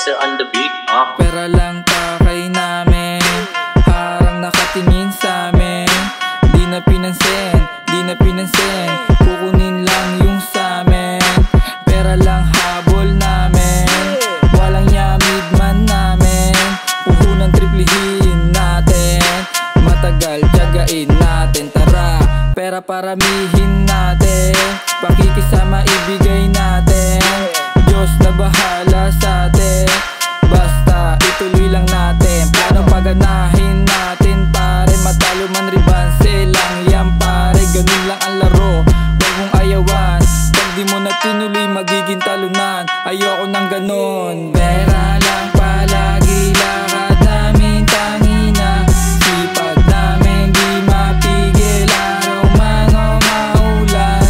Mixer on the beat. Pera lang pakay namin, harang nakatingin sa amin. Di na pinansin, di na pinansin, kukunin lang yung sa amin. Pera lang habol namin, walang yamid man namin. Puhunan triplihin natin, matagal tiyagain natin. Tara, pera paramihin natin, pakikisama ibigay natin. Diyos na bahala sa atin, basta ituloy lang natin. Plano paganahin natin pare, matalo man ribanse lang yan pare. Ganun lang ang laro, huwag mong ayawan. Pag di mo na tinuloy magiging talunan, ayoko nang ganun. Pera lang palagi lakad namin tangina, sipag namin di mapigil araw man o maulan.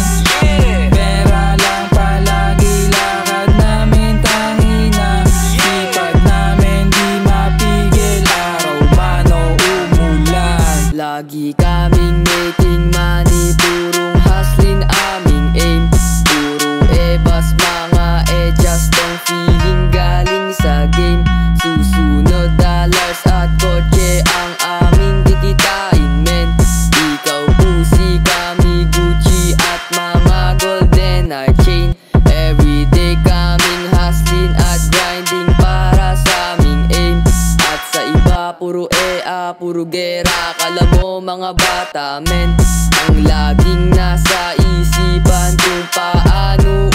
Pera lang palagi lakad namin tangina, sipag namin di mapigil araw man o umulan. Lagi kaming making money, purong hustling aming aim. Puro ebas mga just ang feeling galing sa game. Susunod dollars at kotse ang aming kikitain men. Ikaw pusi, kami Gucci at mga golden eye chain. Everyday kaming hustling at grinding para sa aming aim. At sa iba puro puro gera. Kala mo mga bata men, ang laging nasa isipan kung paano